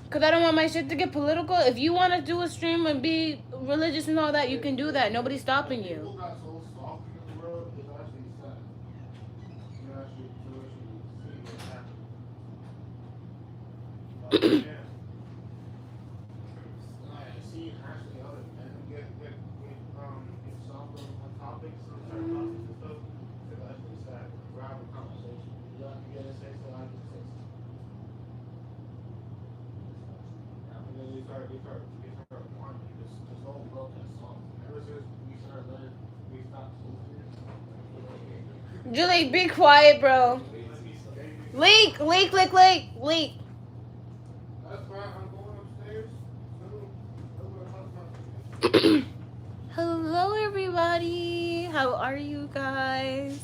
Because I don't want my shit to get political. If you want to do a stream and be religious and all that, you can do that. Nobody's stopping you. Julie, be quiet, bro. Leak, leak, leak, leak, leak. Hello, everybody. How are you guys?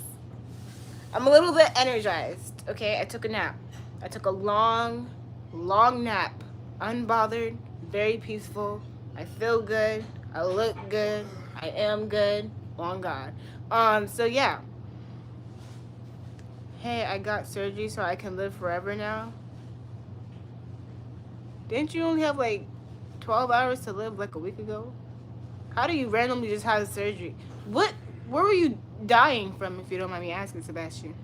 I'm a little bit energized, okay? I took a nap. I took a long, long nap. Unbothered, very peaceful. I feel good. I look good. I am good. On God. So yeah. Hey, I got surgery so I can live forever now. Didn't you only have like 12 hours to live like a week ago? How do you randomly just have surgery? Where were you dying from, if you don't mind me asking, Sebastian?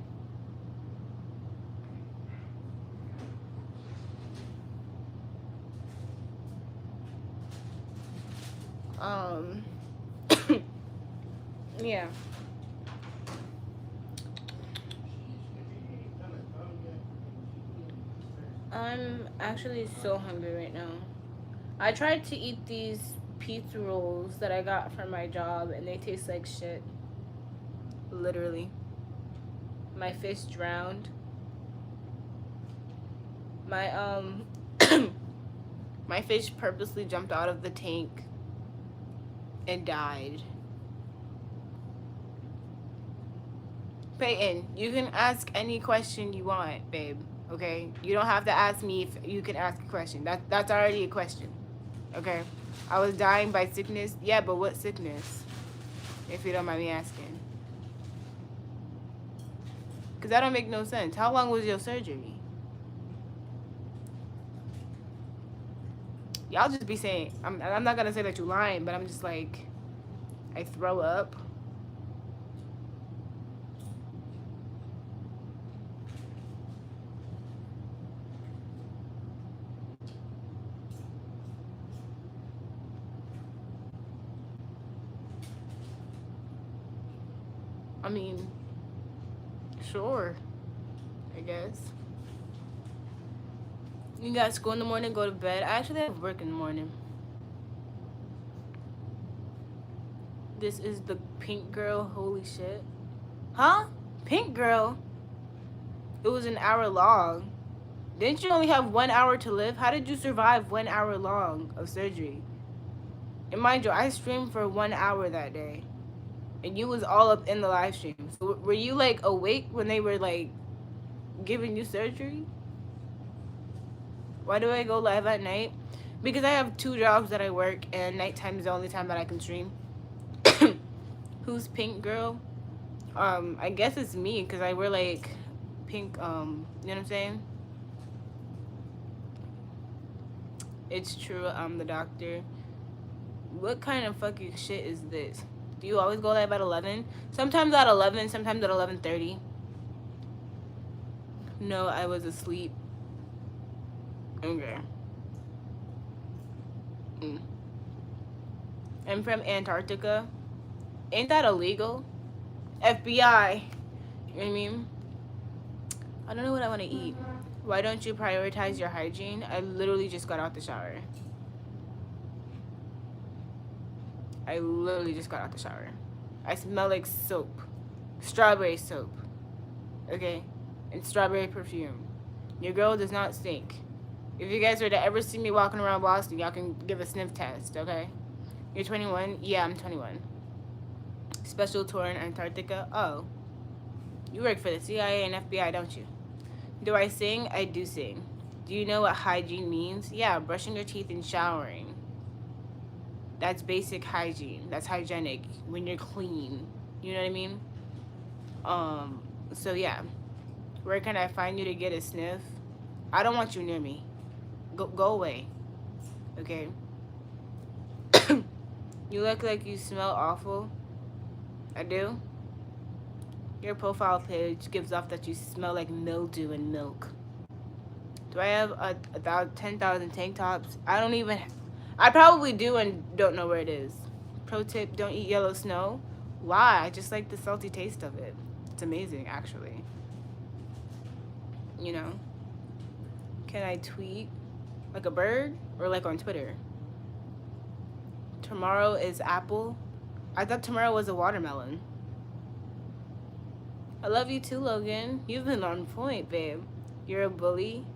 Yeah. I'm actually so hungry right now. I tried to eat these pizza rolls that I got from my job and they taste like shit. Literally. My fish drowned. My my fish purposely jumped out of the tank and died. Peyton, you can ask any question you want, babe. Okay? You don't have to ask me if you can ask a question. That's already a question. Okay? I was dying by sickness. Yeah, but what sickness? If you don't mind me asking. Because that don't make no sense. How long was your surgery? Y'all just be saying, I'm not going to say that you're lying, but I'm just like, I throw up. I mean, sure, I guess. You got school in the morning, go to bed. I actually have work in the morning. This is the pink girl. Holy shit. Huh? Pink girl? It was an hour long. Didn't you only have 1 hour to live? How did you survive 1 hour long of surgery? And mind you, I streamed for 1 hour that day. And you was all up in the live stream. So were you like awake when they were like giving you surgery? Why do I go live at night? Because I have 2 jobs that I work and nighttime is the only time that I can stream. Who's pink girl? I guess it's me because I wear like pink, you know what I'm saying? It's true, I'm the doctor. What kind of fucking shit is this? Do you always go live at 11? Sometimes at 11, sometimes at 11:30. No, I was asleep. Okay. I'm from Antarctica. Ain't that illegal? FBI. You know what I mean? I don't know what I want to eat. Why don't you prioritize your hygiene? I literally just got out the shower. I literally just got out the shower. I smell like soap. Strawberry soap. Okay? And strawberry perfume. Your girl does not stink. If you guys were to ever see me walking around Boston, y'all can give a sniff test, okay? You're 21? Yeah, I'm 21. Special tour in Antarctica? Oh. You work for the CIA and FBI, don't you? Do I sing? I do sing. Do you know what hygiene means? Yeah, brushing your teeth and showering. That's basic hygiene. That's hygienic when you're clean. You know what I mean? So yeah. Where can I find you to get a sniff? I don't want you near me. Go away. Okay? You look like you smell awful. I do. Your profile page gives off that you smell like mildew and milk. Do I have 10,000 tank tops? I don't even. I probably do and don't know where it is. Pro tip: don't eat yellow snow. Why? I just like the salty taste of it. It's amazing, actually. You know. Can I tweet like a bird or like on Twitter? Tomorrow is apple. I thought tomorrow was a watermelon. I love you too, Logan. You've been on point, babe. You're a bully.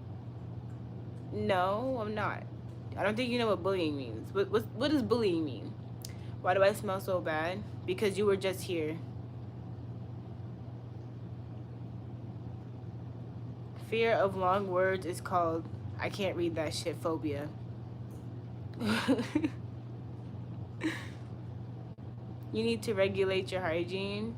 No, I'm not. I don't think you know what bullying means. What does bullying mean? Why do I smell so bad? Because you were just here. Fear of long words is called, I can't read that shit, phobia. You need to regulate your hygiene.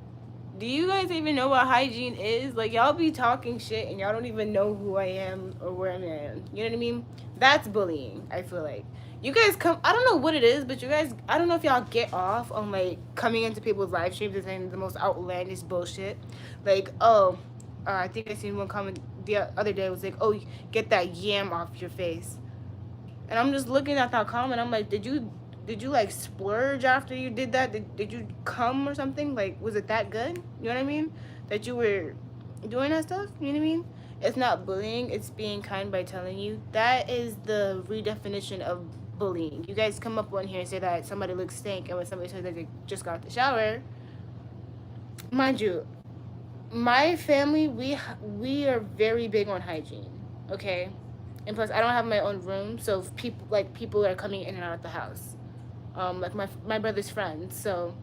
Do you guys even know what hygiene is? Like, y'all be talking shit and y'all don't even know who I am or where I am. You know what I mean? That's bullying, I feel like. You guys come, I don't know what it is, but you guys, I don't know if y'all get off on, like, coming into people's live streams and saying the most outlandish bullshit. Like, oh, I think I seen one comment the other day. It was like, oh, get that yam off your face. And I'm just looking at that comment. I'm like, did you like splurge after you did that? Did you come or something? Like, was it that good? You know what I mean? That you were doing that stuff? You know what I mean? It's not bullying. It's being kind by telling you. That is the redefinition of bullying. You guys come up on here and say that somebody looks stink, and when somebody says that they just got out the shower, mind you, my family, we are very big on hygiene, okay? And plus, I don't have my own room, so if people are coming in and out of the house. Like my brother's friends. So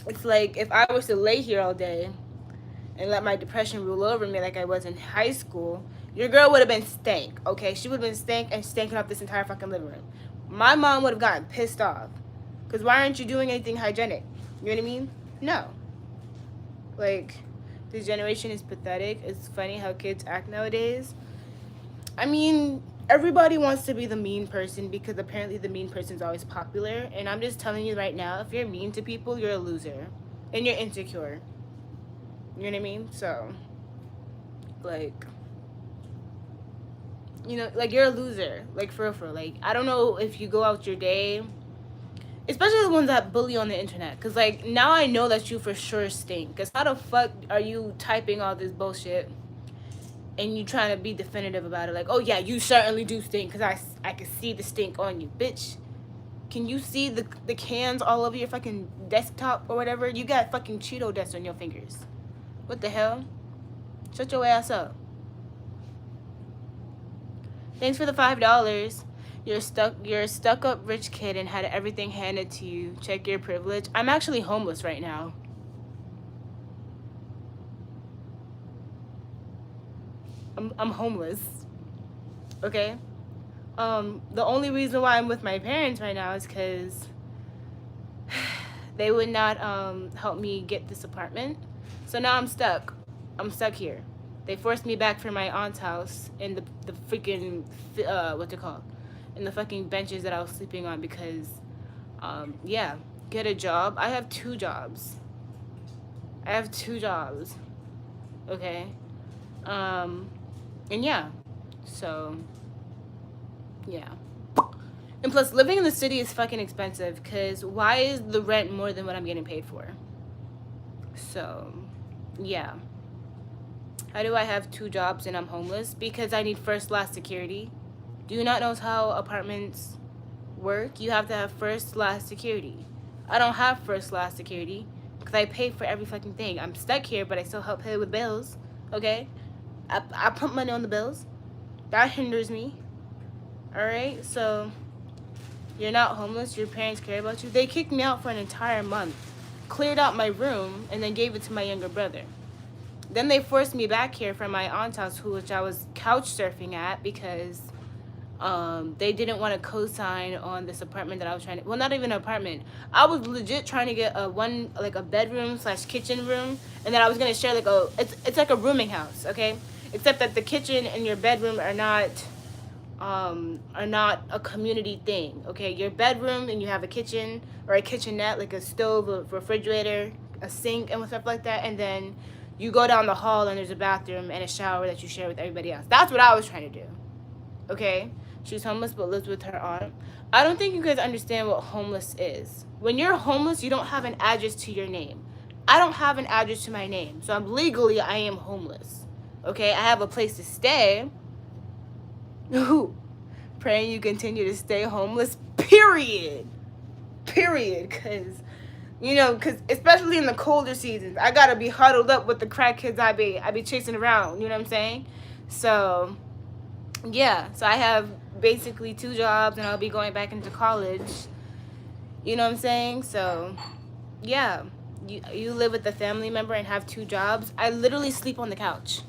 it's like if I was to lay here all day and let my depression rule over me like I was in high school, your girl would have been stank, okay? She would have been stank and stanking up this entire fucking living room. My mom would have gotten pissed off. Because why aren't you doing anything hygienic? You know what I mean? No. Like, this generation is pathetic. It's funny how kids act nowadays. I mean, everybody wants to be the mean person because apparently the mean person's always popular. And I'm just telling you right now, if you're mean to people, you're a loser. And you're insecure. You know what I mean? So, like, you know, like, you're a loser. Like, for real. Like, I don't know if you go out your day, especially the ones that bully on the internet. Because, like, now I know that you for sure stink. Because how the fuck are you typing all this bullshit and you trying to be definitive about it? Like, oh, yeah, you certainly do stink because I can see the stink on you. Bitch, can you see the cans all over your fucking desktop or whatever? You got fucking Cheeto dust on your fingers. What the hell? Shut your ass up. Thanks for the $5. You're a stuck-up rich kid and had everything handed to you. Check your privilege. I'm actually homeless right now. I'm homeless. Okay? The only reason why I'm with my parents right now is because they would not help me get this apartment. So now I'm stuck. I'm stuck here. They forced me back from my aunt's house in the freaking, what's it called? In the fucking benches that I was sleeping on because, yeah, get a job. I have 2 jobs. Okay? And yeah, so, yeah. And plus, living in the city is fucking expensive because why is the rent more than what I'm getting paid for? So, yeah. How do I have 2 jobs and I'm homeless? Because I need first class security. Do you not know how apartments work? You have to have first class security. I don't have first class security because I pay for every fucking thing. I'm stuck here, but I still help pay with bills, okay? I put money on the bills. That hinders me. Alright, so you're not homeless. Your parents care about you. They kicked me out for an entire month, cleared out my room, and then gave it to my younger brother. Then they forced me back here from my aunt's house, which I was couch surfing at because they didn't want to co-sign on this apartment that I was trying to, well, not even an apartment. I was legit trying to get a bedroom / kitchen room, and then I was going to share it's like a rooming house, okay? except that the kitchen and your bedroom are not a community thing. Okay, your bedroom and you have a kitchen or a kitchenette, like a stove, a refrigerator, a sink, and stuff like that, and then you go down the hall and there's a bathroom and a shower that you share with everybody else. That's what I was trying to do. Okay, she's homeless but lives with her aunt. I don't think you guys understand what homeless is. When you're homeless, you don't have an address to your name. I don't have an address to my name, so I am homeless. Okay, I have a place to stay. Praying you continue to stay homeless, period. Because because especially in the colder seasons, I gotta be huddled up with the crack kids I be chasing around. You know what I'm saying? So yeah, so I have basically 2 jobs, and I'll be going back into college. You know what I'm saying? So yeah, you live with a family member and have 2 jobs. I literally sleep on the couch.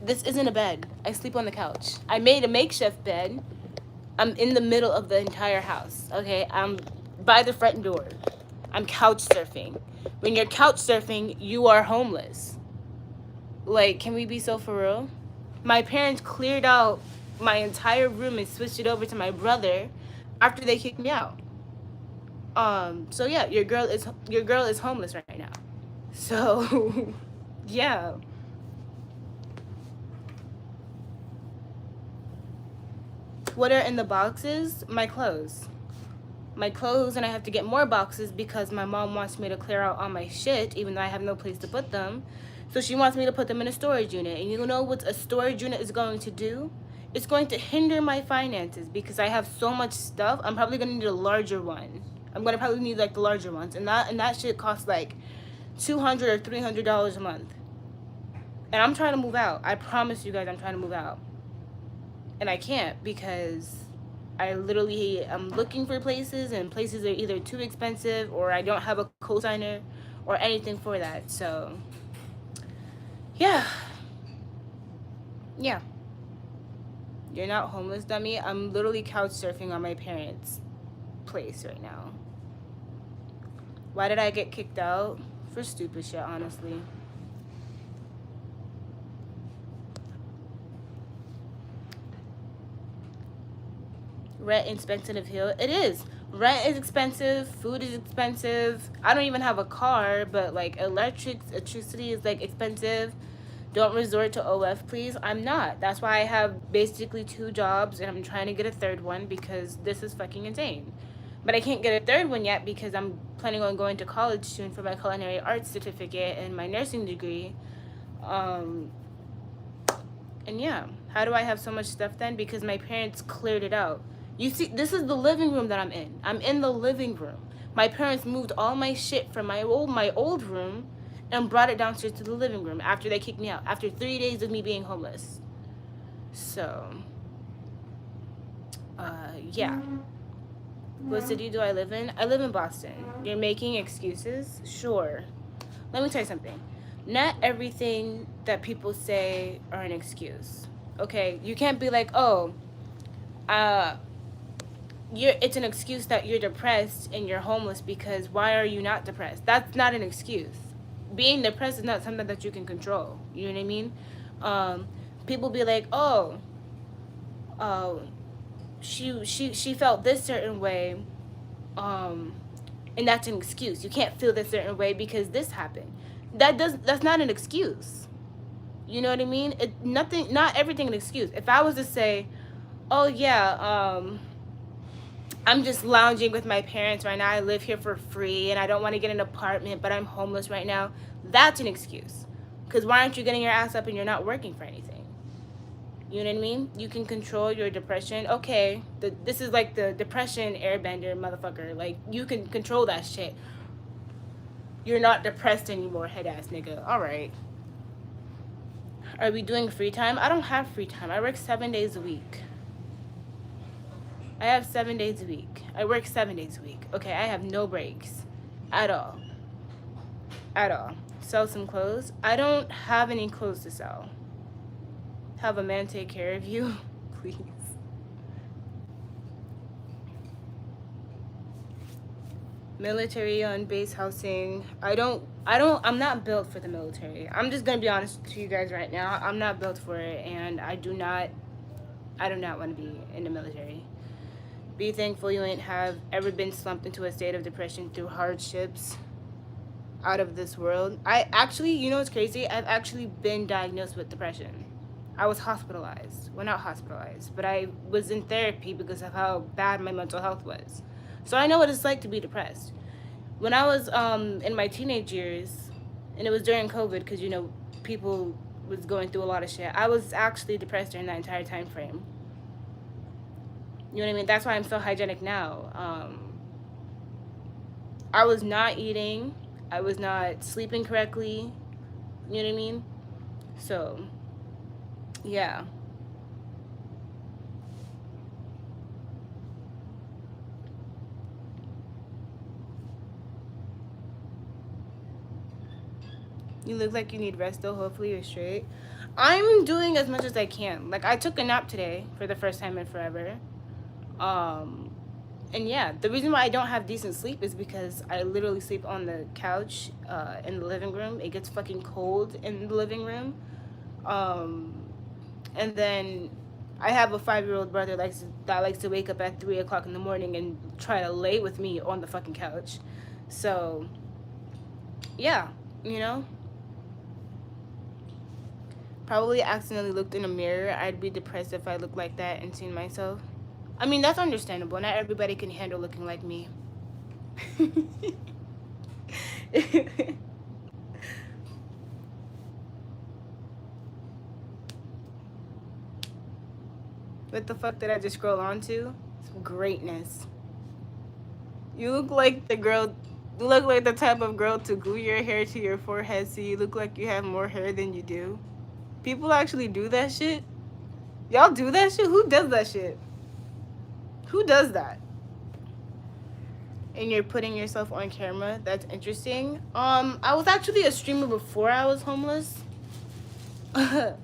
This isn't a bed. I sleep on the couch. I made a makeshift bed. I'm in the middle of the entire house. Okay, I'm by the front door. I'm couch surfing. When you're couch surfing, you are homeless. Like, can we be so for real? My parents cleared out my entire room and switched it over to my brother after they kicked me out. So yeah, your girl is homeless right now. So yeah. What are in the boxes? My clothes. My clothes, and I have to get more boxes because my mom wants me to clear out all my shit, even though I have no place to put them. So she wants me to put them in a storage unit. And you know what a storage unit is going to do? It's going to hinder my finances because I have so much stuff. I'm probably going to need a larger one. I'm going to probably need like the larger ones. And that shit costs like $200 or $300 a month. And I'm trying to move out. I promise you guys I'm trying to move out. And I can't because I'm looking for places, and places are either too expensive or I don't have a cosigner or anything for that. So yeah. You're not homeless, dummy. I'm literally couch surfing on my parents' place right now. Why did I get kicked out? For stupid shit, honestly. Rent expensive here. It is. Rent is expensive. Food is expensive. I don't even have a car, but like electricity is like expensive. Don't resort to OF, please. I'm not. That's why I have basically 2 jobs, and I'm trying to get a 3rd one because this is fucking insane. But I can't get a 3rd one yet because I'm planning on going to college soon for my culinary arts certificate and my nursing degree. And yeah, how do I have so much stuff then? Because my parents cleared it out. You see, this is the living room that I'm in. I'm in the living room. My parents moved all my shit from my old room and brought it downstairs to the living room after they kicked me out, after 3 days of me being homeless. So, yeah. What city do I live in? I live in Boston. You're making excuses? Sure. Let me tell you something. Not everything that people say are an excuse. Okay? You can't be like, oh, it's an excuse that you're depressed and you're homeless because why are you not depressed? That's not an excuse. Being depressed is not something that you can control. You know what I mean? People be like, oh, she felt this certain way, and that's an excuse. You can't feel this certain way because this happened. That's not an excuse. You know what I mean? Not everything an excuse. If I was to say, oh yeah, I'm just lounging with my parents right now. I live here for free and I don't want to get an apartment, but I'm homeless right now. That's an excuse. Because why aren't you getting your ass up and you're not working for anything? You know what I mean? You can control your depression. Okay, this is like the depression airbender, motherfucker. Like, you can control that shit. You're not depressed anymore, head ass nigga. All right. Are we doing free time? I don't have free time. I work 7 days a week. I have 7 days a week. I work 7 days a week. Okay, I have no breaks. At all. At all. Sell some clothes. I don't have any clothes to sell. Have a man take care of you, please. Military on base housing. I'm not built for the military. I'm just gonna be honest to you guys right now. I'm not built for it, and I do not want to be in the military. Be thankful you ain't have ever been slumped into a state of depression through hardships out of this world. I actually, you know what's crazy? I've actually been diagnosed with depression. I was hospitalized. Well, not hospitalized, but I was in therapy because of how bad my mental health was. So I know what it's like to be depressed. When I was in my teenage years, and it was during COVID, because you know people was going through a lot of shit. I was actually depressed during that entire time frame. You know what I mean? That's why I'm so hygienic now. I was not eating. I was not sleeping correctly. You know what I mean? So, yeah. You look like you need rest though. Hopefully you're straight. I'm doing as much as I can. Like I took a nap today for the first time in forever. And yeah, the reason why I don't have decent sleep is because I literally sleep on the couch in the living room. It gets fucking cold in the living room. And then I have a 5-year-old brother that likes to wake up at 3 o'clock in the morning and try to lay with me on the fucking couch. So yeah, you know. Probably accidentally looked in a mirror. I'd be depressed if I looked like that and seen myself. I mean, that's understandable. Not everybody can handle looking like me. What the fuck did I just scroll onto? Some greatness. You look like the girl. You look like the type of girl to glue your hair to your forehead so you look like you have more hair than you do. People actually do that shit. Y'all do that shit? Who does that shit? Who does that? And you're putting yourself on camera. That's interesting. I was actually a streamer before I was homeless. And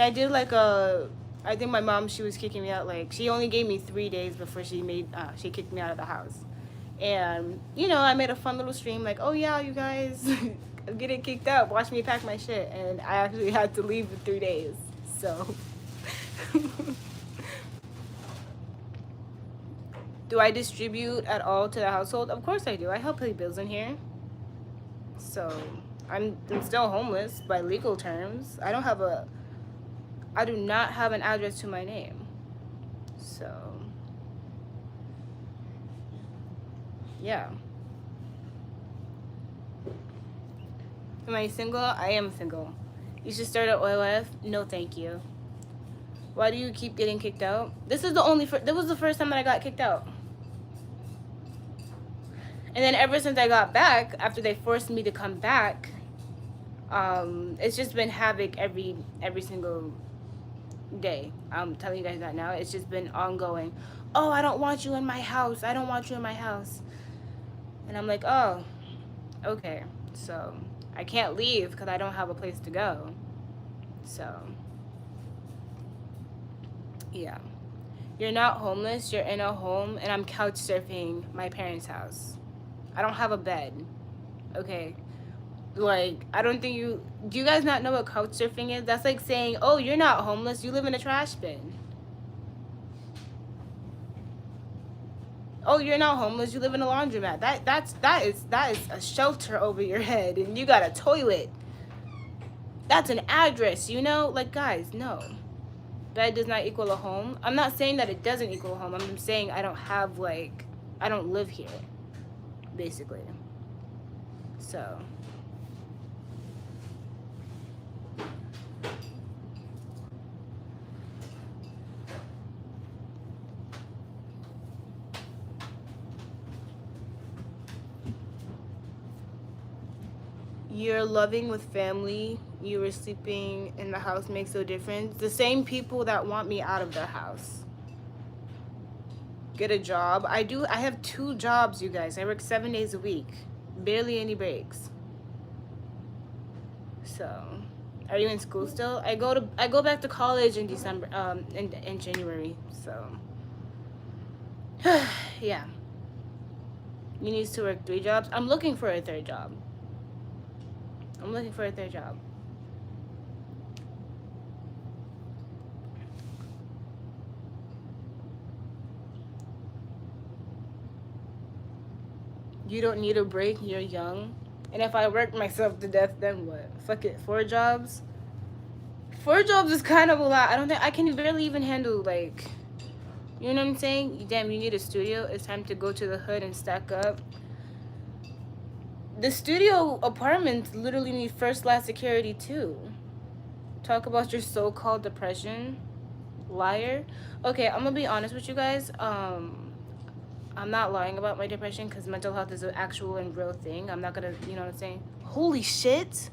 I did like I think my mom, she was kicking me out. Like she only gave me 3 days before she kicked me out of the house. And you know, I made a fun little stream like, oh yeah, you guys, I'm getting kicked out. Watch me pack my shit. And I actually had to leave for 3 days. So. Do I distribute at all to the household? Of course I do. I help pay bills in here. So I'm still homeless by legal terms. I do not have an address to my name. So yeah. Am I single? I am single. You should start an OLF? No, thank you. Why do you keep getting kicked out? This was the first time that I got kicked out. And then ever since I got back, after they forced me to come back, it's just been havoc every single day. I'm telling you guys that now. It's just been ongoing. Oh, I don't want you in my house. I don't want you in my house. And I'm like, oh, okay. So I can't leave because I don't have a place to go. So yeah. You're not homeless. You're in a home, and I'm couch surfing my parents' house. I don't have a bed. Okay. Like, I don't think do you guys not know what couch surfing is? That's like saying, oh, you're not homeless, you live in a trash bin. Oh, you're not homeless, you live in a laundromat. That is a shelter over your head, and you got a toilet. That's an address, you know? Like, guys, no. Bed does not equal a home. I'm not saying that it doesn't equal a home. I'm saying I don't live here, basically. So you're loving with family. You were sleeping in the house makes no difference. The same people that want me out of their house. Get a job. I have 2 jobs, you guys. I work 7 days a week. Barely any breaks. So, are you in school still? I go back to college in December, in January. So, yeah. You need to work 3 jobs. I'm looking for a third job. I'm looking for a third job. You don't need a break. You're young. And if I work myself to death, then what? Fuck it. 4 jobs? 4 jobs is kind of a lot. I don't think I can barely even handle, like, you know what I'm saying? Damn, you need a studio. It's time to go to the hood and stack up. The studio apartments literally need first class security too. Talk about your so-called depression. Liar. Okay, I'm gonna be honest with you guys. I'm not lying about my depression because mental health is an actual and real thing. I'm not gonna, you know what I'm saying? Holy shit.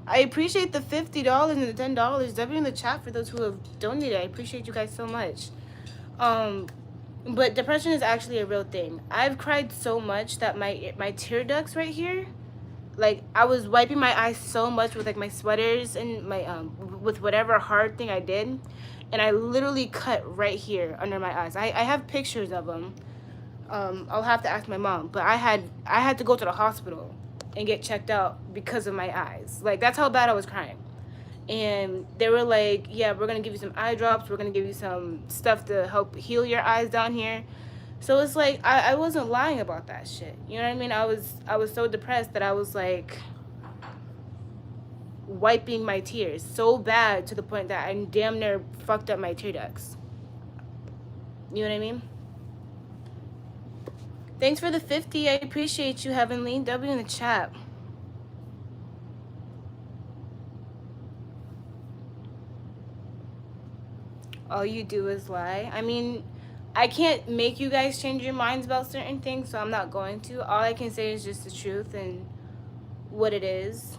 I appreciate the $50 and the $10. W in the chat for those who have donated. I appreciate you guys so much. But depression is actually a real thing. I've cried so much that my tear ducts right here, like I was wiping my eyes so much with like my sweaters and my with whatever hard thing I did, and I literally cut right here under my eyes. I have pictures of them. I'll have to ask my mom, but I had to go to the hospital and get checked out because of my eyes. Like that's how bad I was crying. And they were like, yeah, we're gonna give you some eye drops, we're gonna give you some stuff to help heal your eyes down here. So it's like I wasn't lying about that shit. You know what I mean? I was so depressed that I was like wiping my tears so bad to the point that I damn near fucked up my tear ducts. You know what I mean? Thanks for the 50. I appreciate you, Heavenly. W in the chat. All you do is lie. I mean, I can't make you guys change your minds about certain things, so I'm not going to. All I can say is just the truth and what it is.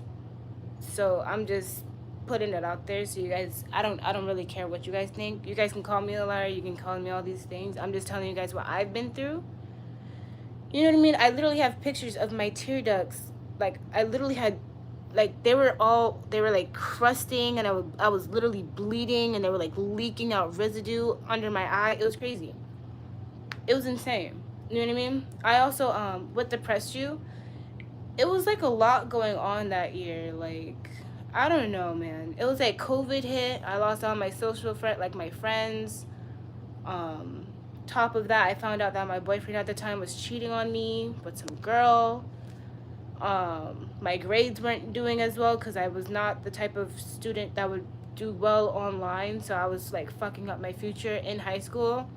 So I'm just putting it out there so you guys, I don't really care what you guys think. You guys can call me a liar, you can call me all these things. I'm just telling you guys what I've been through. You know what I mean? I literally have pictures of my tear ducts. Like I literally had, like they were like crusting, and I was literally bleeding, and they were like leaking out residue under my eye. It was crazy. It was insane. You know what I mean? I also what depressed you? It was like a lot going on that year. Like I don't know, man. It was like COVID hit. I lost all my social like my friends. Top of that, I found out that my boyfriend at the time was cheating on me with some girl. My grades weren't doing as well because I was not the type of student that would do well online, so I was like fucking up my future in high school,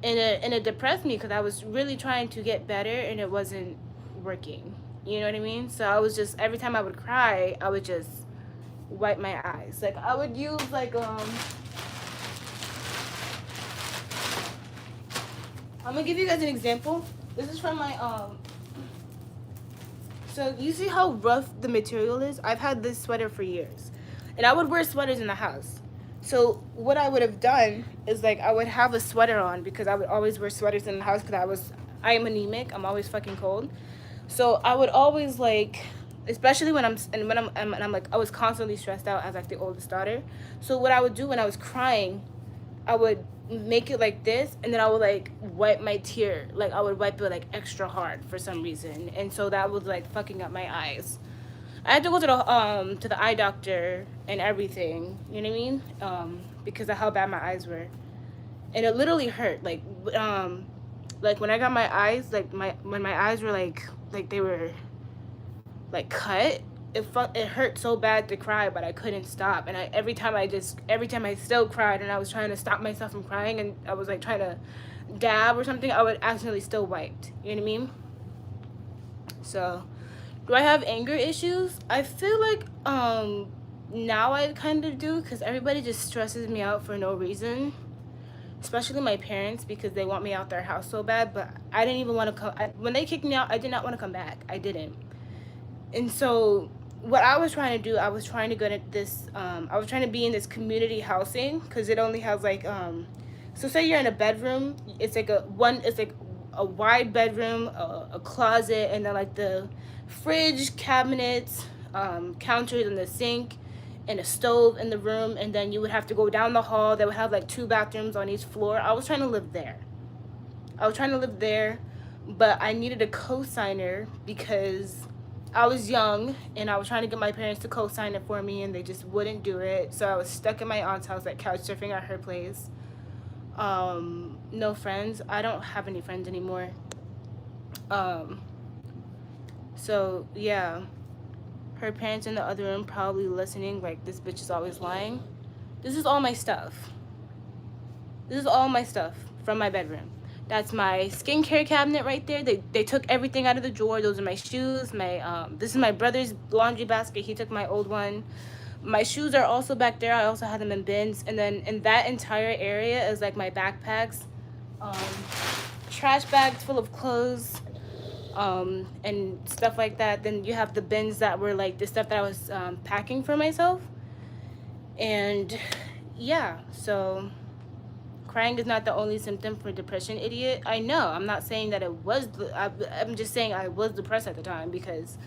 and it depressed me because I was really trying to get better and it wasn't working. You know what I mean? So I was just, every time I would cry, I would just wipe my eyes. Like I would use like I'm gonna give you guys an example. This is from my so you see how rough the material is? I've had this sweater for years. And I would wear sweaters in the house. So what I would have done is like I would have a sweater on because I would always wear sweaters in the house because I am anemic. I'm always fucking cold. So I would always like, especially when I'm like, I was constantly stressed out as like the oldest daughter. So what I would do when I was crying, I would make it like this, and then I would like wipe my tear, like I would wipe it like extra hard for some reason, and so that was like fucking up my eyes. I had to go to the eye doctor and everything, you know what I mean, because of how bad my eyes were, and it literally hurt. Like when I got my eyes, like when my eyes were like they were like cut, it hurt so bad to cry, but I couldn't stop. And every time I still cried, and I was trying to stop myself from crying, and I was like trying to dab or something, I would accidentally still wiped. You know what I mean? So, do I have anger issues? I feel like now I kind of do, because everybody just stresses me out for no reason. Especially my parents, because they want me out their house so bad, but I didn't even want to come. When they kicked me out, I did not want to come back. I didn't. And so what I was trying to do, I was trying to go to this, I was trying to be in this community housing, because it only has like, so say you're in a bedroom, it's like a wide bedroom, a closet, and then like the fridge, cabinets, counters, and the sink, and a stove in the room, and then you would have to go down the hall. They would have like 2 bathrooms on each floor. I was trying to live there. I was trying to live there, but I needed a co-signer because I was young and I was trying to get my parents to co-sign it for me and they just wouldn't do it. So I was stuck in my aunt's house, like couch surfing at her place. No friends. I don't have any friends anymore. Um, so yeah, her parents in the other room probably listening like this bitch is always lying. This is all my stuff. This is all my stuff from my bedroom. That's my skincare cabinet right there. They took everything out of the drawer. Those are my shoes. This is my brother's laundry basket. He took my old one. My shoes are also back there. I also had them in bins. And then in that entire area is like my backpacks, um, trash bags full of clothes, and stuff like that. Then you have the bins that were like the stuff that I was packing for myself. And yeah, so crying is not the only symptom for depression, idiot. I know. I'm not saying that it was. I'm just saying I was depressed at the time because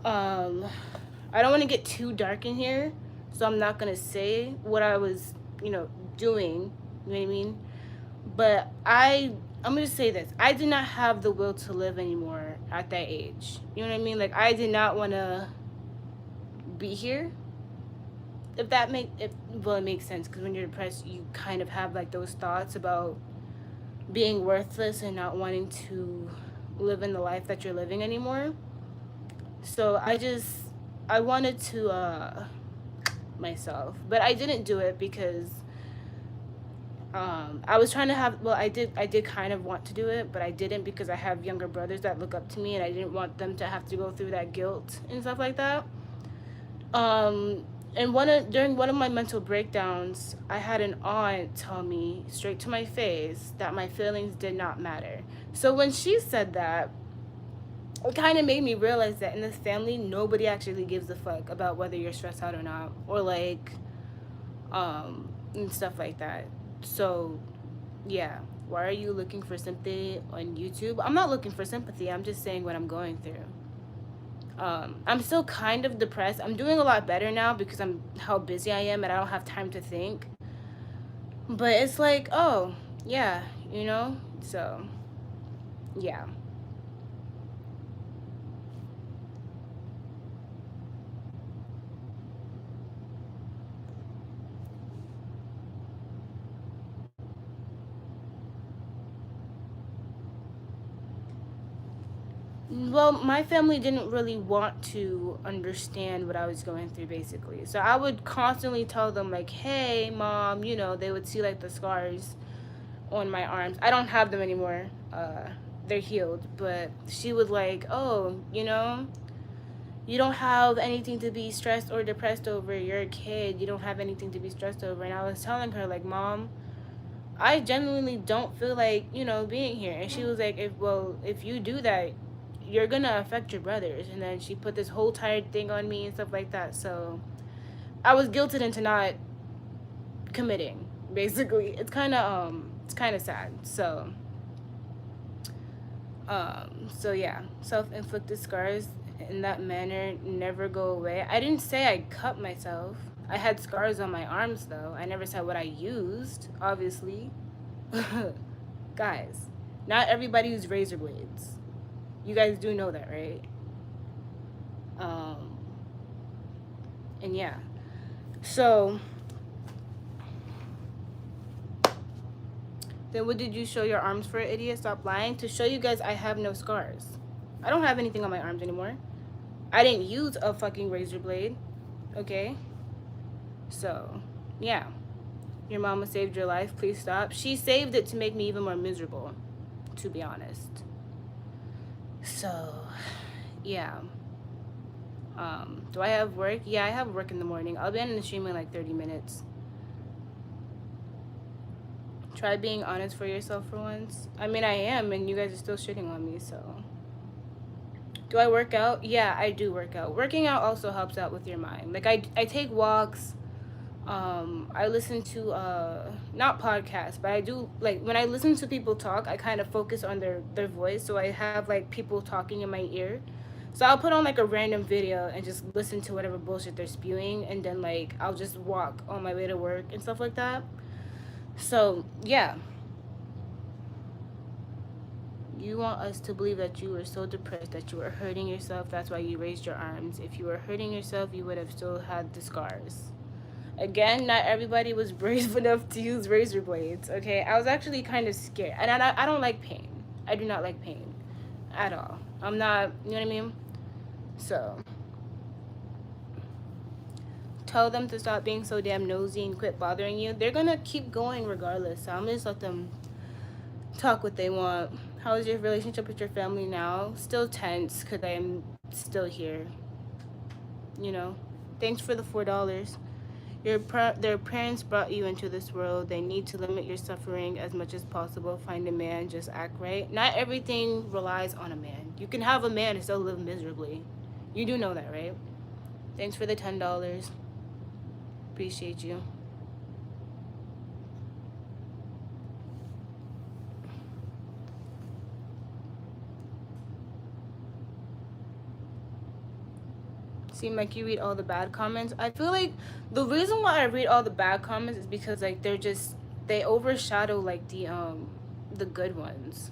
I don't want to get too dark in here, so I'm not gonna say what I was, doing. You know what I mean? But I'm gonna say this. I did not have the will to live anymore at that age. You know what I mean? Like I did not want to be here. If that make if Well, it makes sense because when you're depressed, you kind of have like those thoughts about being worthless and not wanting to live in the life that you're living anymore. So I wanted to myself, but I didn't do it because I was trying to have, well, I did kind of want to do it, but I didn't because I have younger brothers that look up to me and I didn't want them to have to go through that guilt and stuff like that. Um and during one of my mental breakdowns, I had an aunt tell me straight to my face that my feelings did not matter. So when she said that, it kind of made me realize that in this family, nobody actually gives a fuck about whether you're stressed out or not, or like, and stuff like that. So, yeah. Why are you looking for sympathy on YouTube? I'm not looking for sympathy. I'm just saying what I'm going through. I'm still kind of depressed. I'm doing a lot better now because I'm how busy I am and I don't have time to think. But it's like, oh, yeah, So, yeah. Well, my family didn't really want to understand what I was going through, basically. So I would constantly tell them, like, hey, mom, they would see, like, the scars on my arms. I don't have them anymore. They're healed. But she was like, oh, you don't have anything to be stressed or depressed over. You're a kid. You don't have anything to be stressed over. And I was telling her, like, mom, I genuinely don't feel like, being here. And she was like, if you do that, you're gonna affect your brothers. And then she put this whole tired thing on me and stuff like that. So I was guilted into not committing, basically. It's kind of sad. So yeah, self-inflicted scars in that manner never go away. I didn't say I cut myself. I had scars on my arms though. I never said what I used, obviously. Guys, not everybody uses razor blades. You guys do know that, right? Um, and yeah. So, then what did you show your arms for, idiot? Stop lying. To show you guys I have no scars. I don't have anything on my arms anymore. I didn't use a fucking razor blade. Okay? So, yeah. Your mama saved your life. Please stop. She saved it to make me even more miserable, to be honest. So, yeah. Do I have work? Yeah, I have work in the morning. I'll be on the stream in like 30 minutes. Try being honest for yourself for once. I mean, I am, and you guys are still shitting on me, so. Do I work out? Yeah, I do work out. Working out also helps out with your mind. Like, I take walks. I listen to, not podcasts, but I do, like, when I listen to people talk, I kind of focus on their voice, so I have, like, people talking in my ear. So I'll put on, like, a random video and just listen to whatever bullshit they're spewing, and then, like, I'll just walk on my way to work and stuff like that. So, yeah. You want us to believe that you were so depressed that you were hurting yourself. That's why you raised your arms. If you were hurting yourself, you would have still had the scars. Again, not everybody was brave enough to use razor blades, okay? I was actually kind of scared. And I don't like pain. I do not like pain at all. I'm not, you know what I mean? So, tell them to stop being so damn nosy and quit bothering you. They're gonna keep going regardless. So I'm gonna just let them talk what they want. How is your relationship with your family now? Still tense because I'm still here. You know? Thanks for the $4. Their parents brought you into this world. They need to limit your suffering as much as possible. Find a man, just act right. Not everything relies on a man. You can have a man and still live miserably. You do know that, right? Thanks for the $10. Appreciate you. Seem like you read all the bad comments. I feel like the reason why I read all the bad comments is because like they overshadow like the good ones.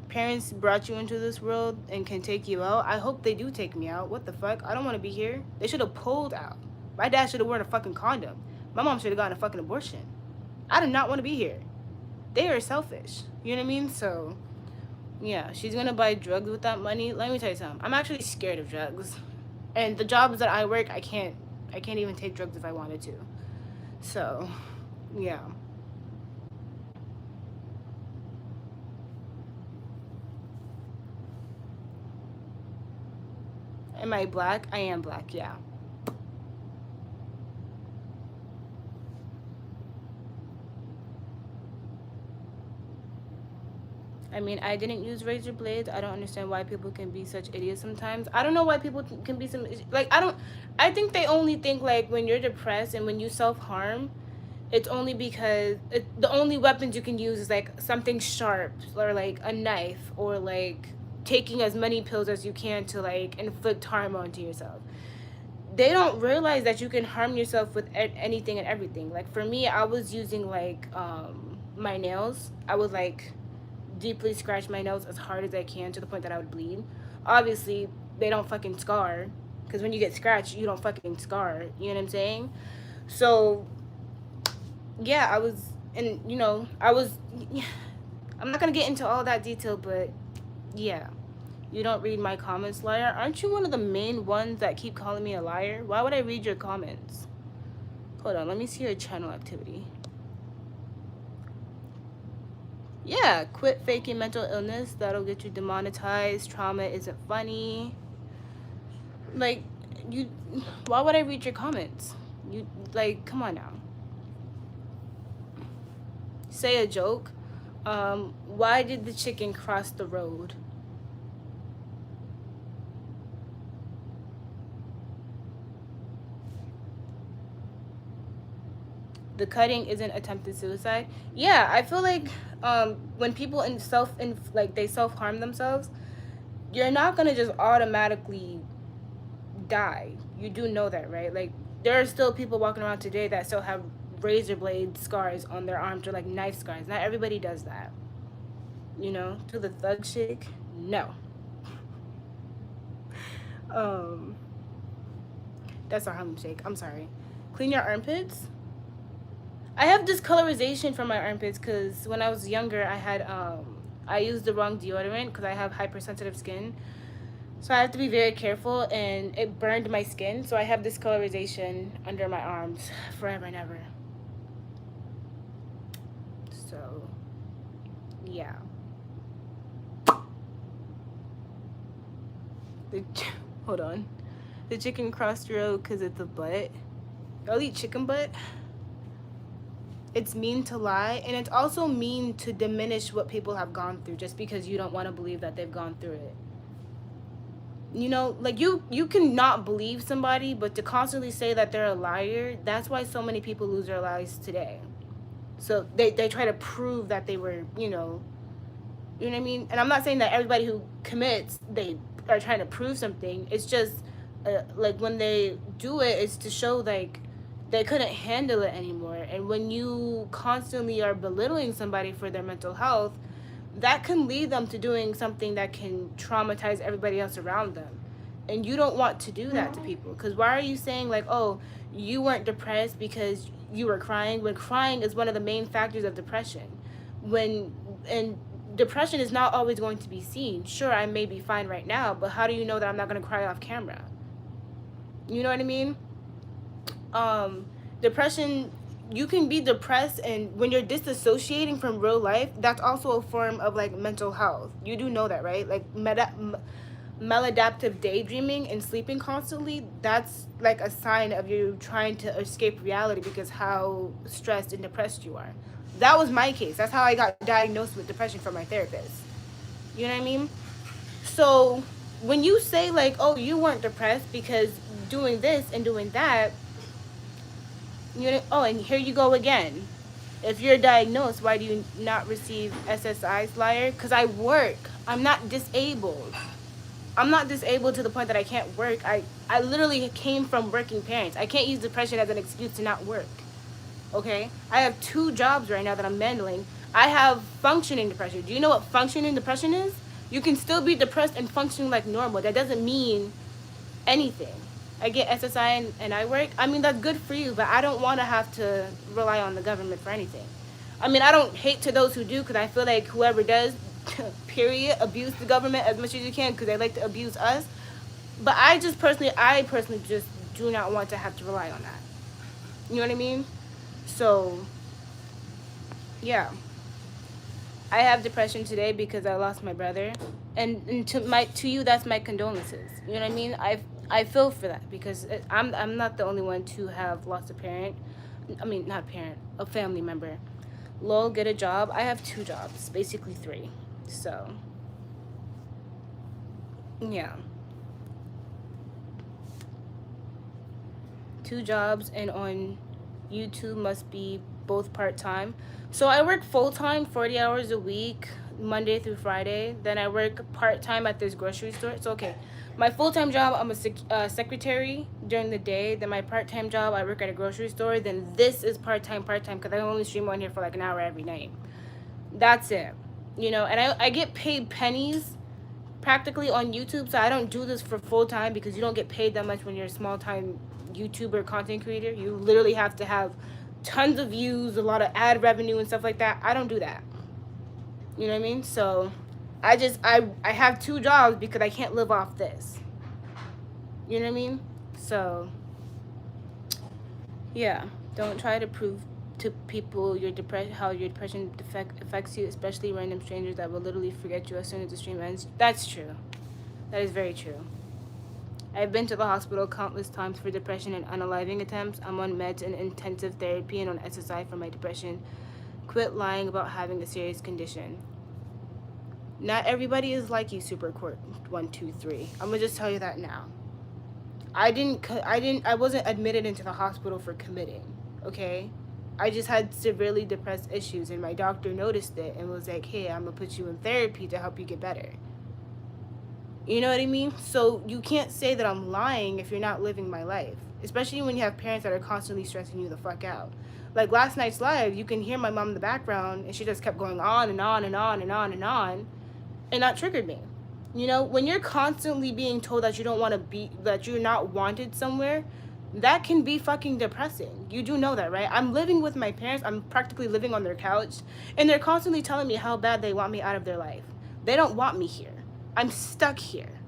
Parents brought you into this world and can take you out. I hope they do take me out. What the fuck? I don't want to be here. They should have pulled out. My dad should have worn a fucking condom. My mom should have gotten a fucking abortion. I do not want to be here. They are selfish. You know what I mean? So, yeah, she's gonna buy drugs with that money. Let me tell you something. I'm actually scared of drugs. And the jobs that I work, I can't even take drugs if I wanted to. So, yeah. Am I black? I am black, yeah. I mean, I didn't use razor blades. I don't understand why people can be such idiots sometimes. I don't know why people can be some, like, I think they only think, like, when you're depressed and when you self-harm, it's only because the only weapons you can use is, like, something sharp or, like, a knife or, like, taking as many pills as you can to, like, inflict harm onto yourself. They don't realize that you can harm yourself with anything and everything. Like, for me, I was using, like, my nails. I would, like, deeply scratch my nails as hard as I can to the point that I would bleed. Obviously, they don't fucking scar, because when you get scratched, you don't fucking scar. You know what I'm saying? So, yeah, I was, and you know, I'm not gonna get into all that detail, but yeah. You don't read my comments, liar. Aren't you one of the main ones that keep calling me a liar? Why would I read your comments? Hold on, let me see your channel activity. Yeah, quit faking mental illness. That'll get you demonetized. Trauma isn't funny. Like, why would I read your comments? Like, come on now. Say a joke. Why did the chicken cross the road? The cutting isn't attempted suicide. Yeah, I feel like when people they self-harm themselves, you're not gonna just automatically die. You do know that, right? Like, there are still people walking around today that still have razor blade scars on their arms or like knife scars. Not everybody does that. You know, to the thug chick, no. That's a Harlem Shake. I'm sorry. Clean your armpits. I have discolorization from my armpits because when I was younger, I used the wrong deodorant because I have hypersensitive skin. So I have to be very careful, and it burned my skin. So I have discolorization under my arms forever and ever. So, yeah. Hold on. The chicken crossed the road because it's a butt. Y'all eat chicken butt? It's mean to lie, and it's also mean to diminish what people have gone through just because you don't want to believe that they've gone through it. You know, like, you can not believe somebody, but to constantly say that they're a liar, that's why so many people lose their lives today. So they try to prove that they were, you know what I mean? And I'm not saying that everybody who commits, they are trying to prove something. It's just, like, when they do it, it's to show, like, they couldn't handle it anymore. And when you constantly are belittling somebody for their mental health, that can lead them to doing something that can traumatize everybody else around them. And you don't want to do that to people, because why are you saying like, oh, you weren't depressed because you were crying, when crying is one of the main factors of depression. When and depression is not always going to be seen. Sure, I may be fine right now, but how do you know that I'm not going to cry off camera? You know what I mean? Depression, you can be depressed, and when you're disassociating from real life, that's also a form of like mental health. You do know that, right? Like maladaptive daydreaming and sleeping constantly, that's like a sign of you trying to escape reality because how stressed and depressed you are. That was my case. That's how I got diagnosed with depression from my therapist. You know what I mean? So when you say like, oh, you weren't depressed because doing this and doing that, you know, oh, and here you go again. If you're diagnosed, why do you not receive SSIs, liar? Because I work. I'm not disabled. I'm not disabled to the point that I can't work. I literally came from working parents. I can't use depression as an excuse to not work. Okay? I have 2 jobs right now that I'm handling. I have functioning depression. Do you know what functioning depression is? You can still be depressed and functioning like normal. That doesn't mean anything. I get SSI and I work. I mean, that's good for you, but I don't want to have to rely on the government for anything. I mean, I don't hate to those who do, because I feel like whoever does, period, abuse the government as much as you can because they like to abuse us. But I personally just do not want to have to rely on that. You know what I mean? So, yeah. I have depression today because I lost my brother, and to you, that's my condolences. You know what I mean? I feel for that because I'm not the only one to have lost a parent. I mean, not a parent, a family member. Lol, get a job. I have 2 jobs, basically 3. So, yeah. 2 jobs, and on YouTube must be both part-time. So I work full-time, 40 hours a week, Monday through Friday. Then I work part-time at this grocery store. So, okay, my full-time job, I'm a secretary during the day. Then my part-time job, I work at a grocery store. Then this is part-time, because I only stream on here for like an hour every night. That's it. You know, and I get paid pennies practically on YouTube. So I don't do this for full-time because you don't get paid that much when you're a small-time YouTuber content creator. You literally have to have tons of views, a lot of ad revenue and stuff like that. I don't do that. You know what I mean? So I have 2 jobs because I can't live off this. You know what I mean? So yeah, don't try to prove to people how your depression affects you, especially random strangers that will literally forget you as soon as the stream ends. That's true. That is very true. I've been to the hospital countless times for depression and unaliving attempts. I'm on meds and intensive therapy and on SSI for my depression. Quit lying about having a serious condition. Not everybody is like you, Super Court 123. I'm gonna just tell you that now. I wasn't admitted into the hospital for committing, okay? I just had severely depressed issues, and my doctor noticed it and was like, hey, I'm gonna put you in therapy to help you get better. You know what I mean? So you can't say that I'm lying if you're not living my life, especially when you have parents that are constantly stressing you the fuck out. Like last night's live, you can hear my mom in the background, and she just kept going on and on and on and on and on, and that triggered me. You know, when you're constantly being told that you don't want to be, that you're not wanted somewhere, that can be fucking depressing. You do know that, right? I'm living with my parents. I'm practically living on their couch, and they're constantly telling me how bad they want me out of their life. They don't want me here. I'm stuck here.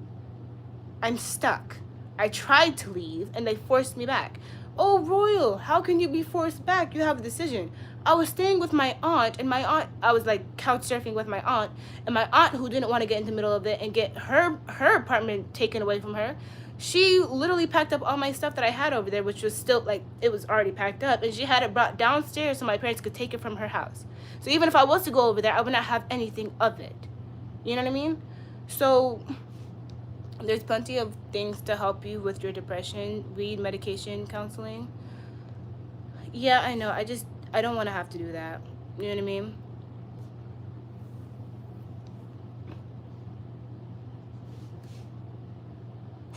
I'm stuck. I tried to leave, and they forced me back. Oh, Royal, how can you be forced back? You have a decision. I was staying with my aunt, and I was like couch surfing with my aunt, and my aunt, who didn't want to get in the middle of it and get her apartment taken away from her, she literally packed up all my stuff that I had over there, which was still like, it was already packed up, and she had it brought downstairs so my parents could take it from her house. So even if I was to go over there, I would not have anything of it. You know what I mean? So there's plenty of things to help you with your depression. Weed, medication, counseling. Yeah, I know. I don't want to have to do that. You know what I mean?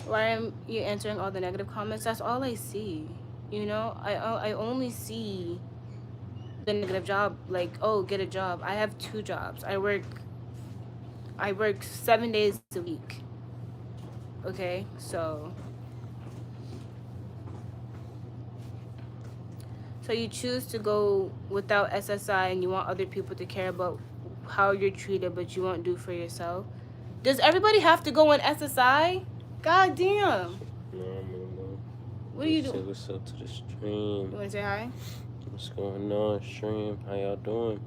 Why am you answering all the negative comments? That's all I see. You know, I only see the negative job. Like, oh, get a job. I have 2 jobs. I work I work 7 days a week. Okay, so you choose to go without SSI and you want other people to care about how you're treated, but you won't do for yourself. Does everybody have to go on SSI? God damn. No. What are you doing? What's up to the stream? You want to say hi? What's going on, stream? How y'all doing?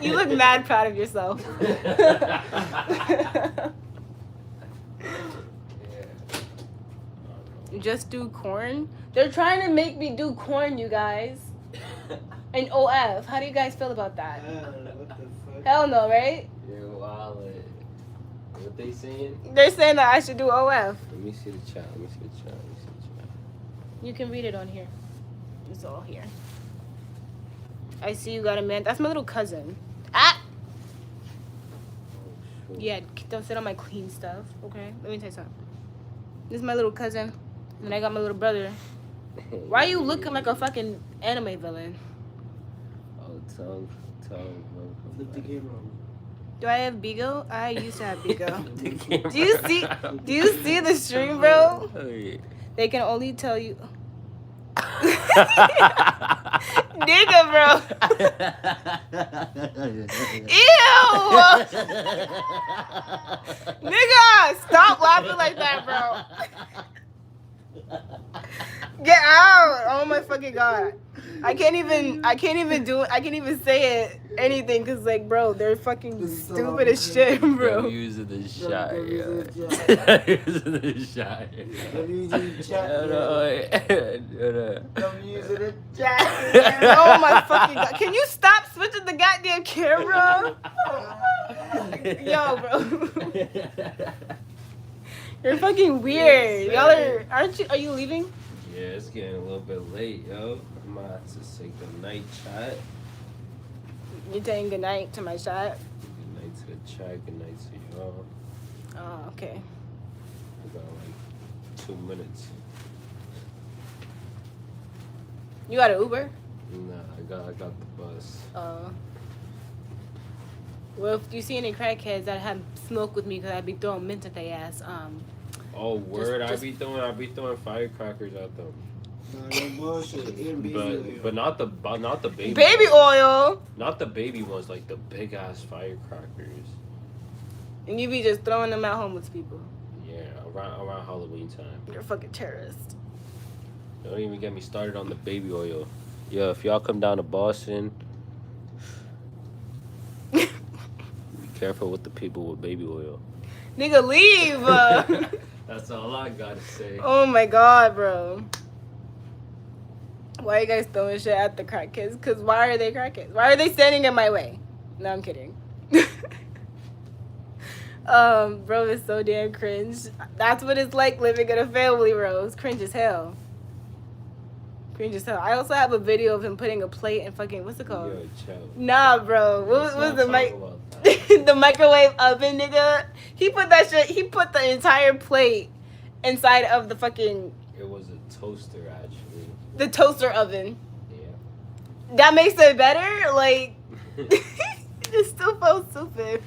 You look mad proud of yourself. Just do corn? They're trying to make me do corn, you guys. And OF. How do you guys feel about that? What the fuck? Hell no, right? You're wild. What they saying? They're saying that I should do OF. Let me see the chat. You can read it on here. It's all here. I see you got a man. That's my little cousin. Ah! Oh, Yeah, don't sit on my clean stuff, okay? Let me tell you something. This is my little cousin. And then I got my little brother. Why are you looking like a fucking anime villain? Oh, tongue. Flip the camera on. Do I have Bigo? I used to have Bigo. Do Do you see the stream, bro? Oh, yeah. They can only tell you. Nigga, bro. Ew! Nigga, stop laughing like that, bro. Get out! Oh my fucking god. I can't even say it anything because like bro, they're fucking stupid as shit, bro. I'm using the shot, yo. Using the shot. I'm using the chat. I'm using the chat. Oh my fucking god. Can you stop switching the goddamn camera? Yo, bro. You're fucking weird. Y'all are you leaving? Yeah, it's getting a little bit late, yo. I'm gonna have to say goodnight, chat. You're saying goodnight to my chat? Goodnight to the chat, goodnight to y'all. Oh, okay. I got like 2 minutes. You got an Uber? Nah, I got the bus. Well, if you see any crackheads that have smoke with me, because I'd be throwing mint at their ass, Oh, word! Just- I be throwing firecrackers at them. Nah, no bullshit. But not the baby. baby ones. oil! Not the baby ones, like the big ass firecrackers. And you be just throwing them at homeless people. Yeah, around Halloween time. You're a fucking terrorist. Don't even get me started on the baby oil. Yeah, if y'all come down to Boston, be careful with the people with baby oil. Nigga, leave! That's all I gotta say. Oh my god, bro. Why are you guys throwing shit at the crackheads? Because why are they crackheads? Why are they standing in my way? No, I'm kidding. Bro, it's so damn cringe. That's what it's like living in a family, bro. It's cringe as hell. Cringe as hell. I also have a video of him putting a plate in fucking, what's it called? Yo, chill. Nah, bro. What was the mic? Talk about that. The microwave oven, nigga. He put that shit. He put the entire plate inside of the fucking. It was a toaster, actually. The toaster oven. Yeah. That makes it better. Like, it still feels stupid.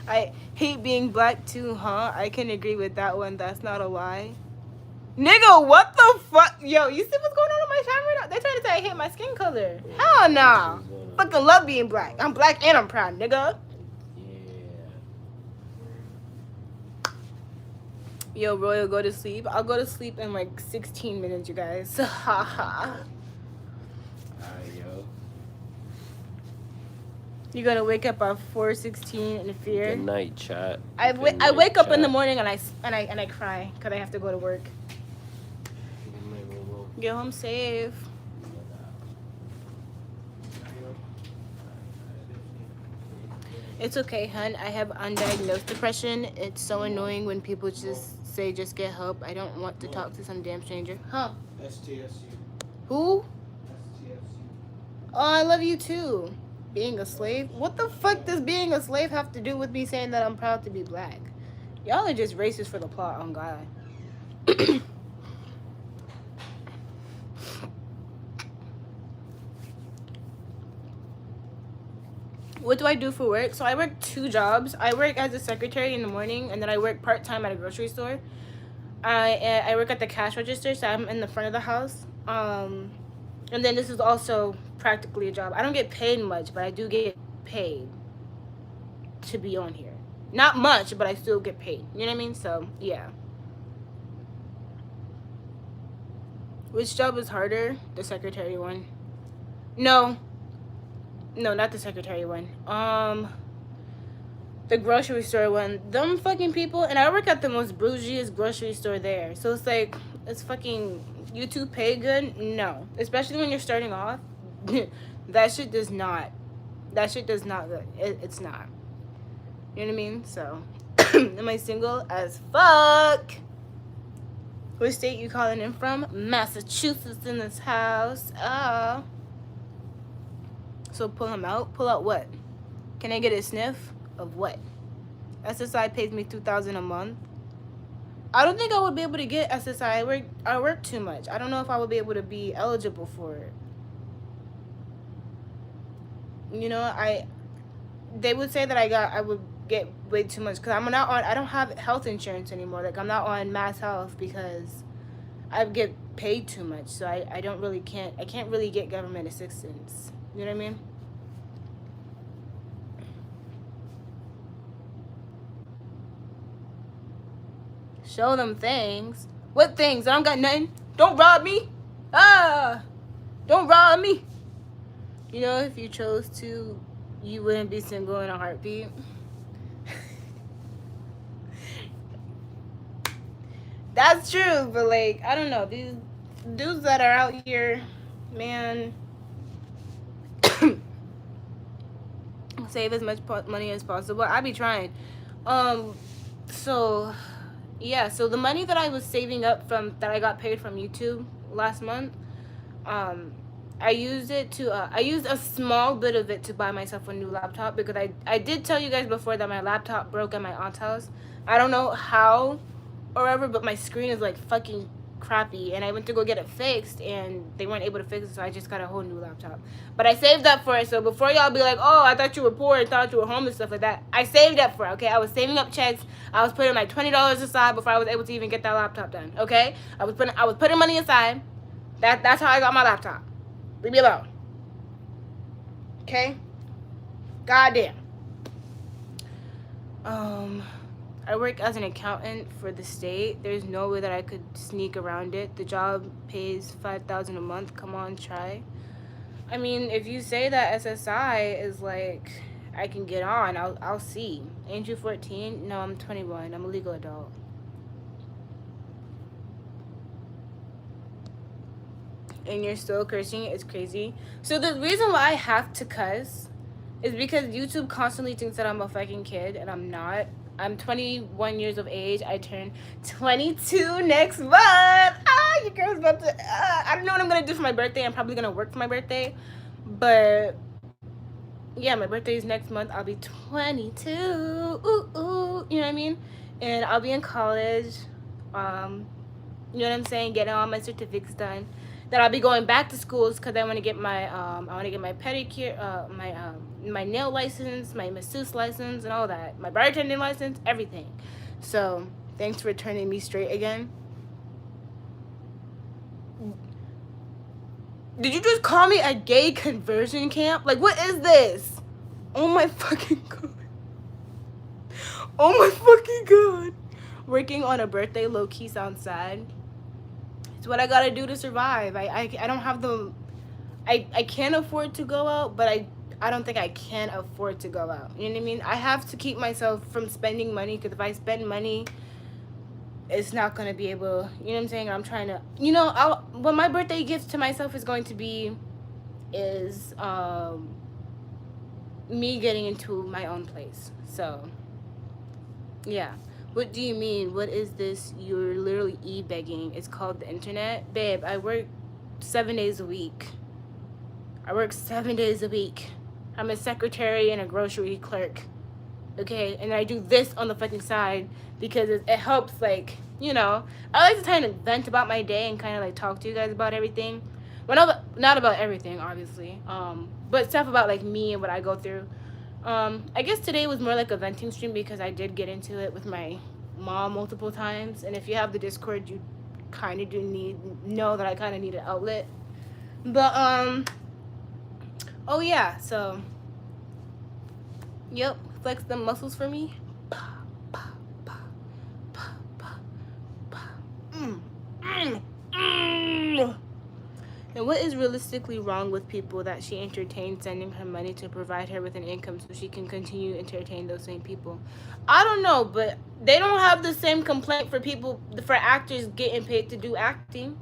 I hate being black too, huh? I can agree with that one. That's not a lie. Nigga, what the fuck? Yo, you see what's going on in my chat right now? They're trying to say I hate my skin color. Hell no. Fucking love being black. I'm black and I'm proud, nigga. Yo, Royal, go to sleep. I'll go to sleep in like 16 minutes, you guys. Haha. Alright, yo. You're gonna wake up at 4:16 in fear. Good night, chat. I Good night, wake up in the chat. morning and I cry because I have to go to work. Good night, Momo. Get home safe. It's okay, hun. I have undiagnosed depression. It's so annoying when people just say just get help. I don't want to talk to some damn stranger. Huh? STSU. Who? STSU. Oh, I love you too. Being a slave? What the fuck does being a slave have to do with me saying that I'm proud to be black? Y'all are just racist for the plot, on God. what do I do for work? So I work 2 jobs. I work as a secretary in the morning, and then I work part-time at a grocery store. I work at the cash register, so I'm in the front of the house. And then this is also practically a job. I don't get paid much, but I do get paid to be on here. Not much, but I still get paid. You know what I mean? So, yeah. Which job is harder? The secretary one. No, not the secretary one. The grocery store one. Them fucking people, and I work at the most bougiest grocery store there. So it's like, it's fucking, you two pay good? No. Especially when you're starting off. That shit does not good. It's not. You know what I mean? So, am I single as fuck? What state you calling in from? Massachusetts in this house. Oh. So pull him out. Pull out what? Can I get a sniff of what? SSI pays me $2,000 a month. I don't think I would be able to get SSI. I work too much. I don't know if I would be able to be eligible for it. You know, they would say that I would get way too much because I don't have health insurance anymore. Like, I'm not on Mass Health because I get paid too much. So I can't really get government assistance. You know what I mean? Show them things. What things? I don't got nothing. Don't rob me. Don't rob me. You know, if you chose to, you wouldn't be single in a heartbeat. That's true, but like, I don't know. These dudes that are out here, man, save as much money as possible. I be trying. So yeah, so the money that I was saving up from, that I got paid from YouTube last month, I used it to, I used a small bit of it to buy myself a new laptop because I did tell you guys before that my laptop broke at my aunt's house. I don't know how or ever, but my screen is like fucking crappy, and I went to go get it fixed and they weren't able to fix it, so I just got a whole new laptop. But I saved up for it, so before y'all be like, oh, I thought you were poor and thought you were homeless, stuff like that, I saved up for it, okay? I was saving up checks. I was putting like $20 aside before I was able to even get that laptop done, okay? I was putting money aside. That's how I got my laptop. Leave me alone. Okay? Goddamn. I work as an accountant for the state. There's no way that I could sneak around it. The job pays $5,000 a month. Come on, try. I mean, if you say that SSI is like, I can get on, I'll see. Ain't you 14? No, I'm 21. I'm a legal adult. And you're still cursing. It's crazy. So the reason why I have to cuss is because YouTube constantly thinks that I'm a fucking kid, and I'm not. I'm 21 years of age. I turn 22 next month. Your girl's about to... I don't know what I'm going to do for my birthday. I'm probably going to work for my birthday. But, yeah, my birthday is next month. I'll be 22. Ooh, ooh. You know what I mean? And I'll be in college. You know what I'm saying? Getting all my certificates done. Then I'll be going back to schools because I want to get my pedicure, my nail license, my masseuse license, and all that. My bartending license, everything. So thanks for turning me straight again. Did you just call me a gay conversion camp? Like, what is this? Oh my fucking god. Oh my fucking god. Working on a birthday low-key sounds sad. It's what I gotta do to survive. I don't have the... I can't afford to go out, but I don't think I can afford to go out. You know what I mean? I have to keep myself from spending money, because if I spend money, it's not gonna be able... You know what I'm saying? I'm trying to... You know, what my birthday gift to myself is going to be is me getting into my own place. So, yeah. What do you mean? What is this? You're literally e-begging. It's called the internet. Babe, I work 7 days a week. I work 7 days a week. I'm a secretary and a grocery clerk. Okay? And I do this on the fucking side because it helps, like, you know. I like to kind of vent about my day and kind of, like, talk to you guys about everything. Well, not about everything, obviously. But stuff about, like, me and what I go through. I guess today was more like a venting stream because I did get into it with my mom multiple times, and if you have the Discord, you kind of do know that I kind of need an outlet. But oh yeah, so yep, flex the muscles for me. And what is realistically wrong with people that she entertains sending her money to provide her with an income so she can continue to entertain those same people? I don't know, but they don't have the same complaint for actors getting paid to do acting.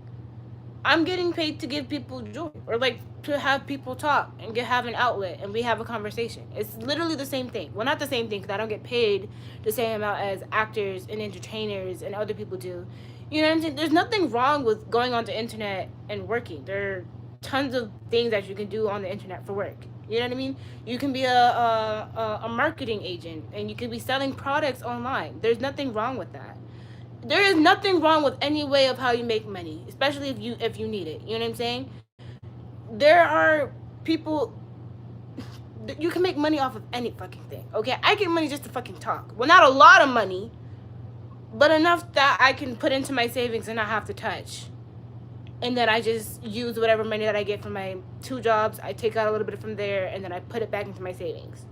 I'm getting paid to give people joy, or like to have people talk and have an outlet and we have a conversation. It's literally the same thing. Well, not the same thing because I don't get paid the same amount as actors and entertainers and other people do. You know what I'm saying? There's nothing wrong with going on the internet and working. There are tons of things that you can do on the internet for work. You know what I mean? You can be a marketing agent and you can be selling products online. There's nothing wrong with that. There is nothing wrong with any way of how you make money, especially if you need it. You know what I'm saying? There are people, you can make money off of any fucking thing. Okay, I get money just to fucking talk. Well, not a lot of money, but enough that I can put into my savings and not have to touch. And then I just use whatever money that I get from my 2 jobs. I take out a little bit from there and then I put it back into my savings.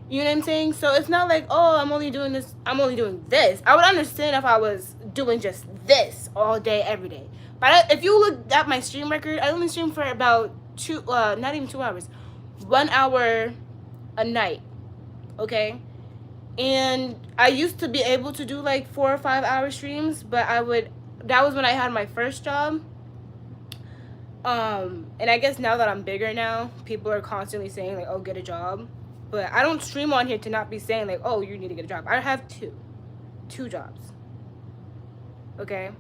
You know what I'm saying? So it's not like, oh, I'm only doing this. I would understand if I was doing just this all day, every day. But if you look at my stream record, I only stream for about not even 2 hours, 1 hour a night. Okay? And I used to be able to do like 4 or 5 hour streams, but that was when I had my first job. And I guess now that I'm bigger now, people are constantly saying like, oh, get a job. But I don't stream on here to not be saying like, oh, you need to get a job. I have two jobs. Okay?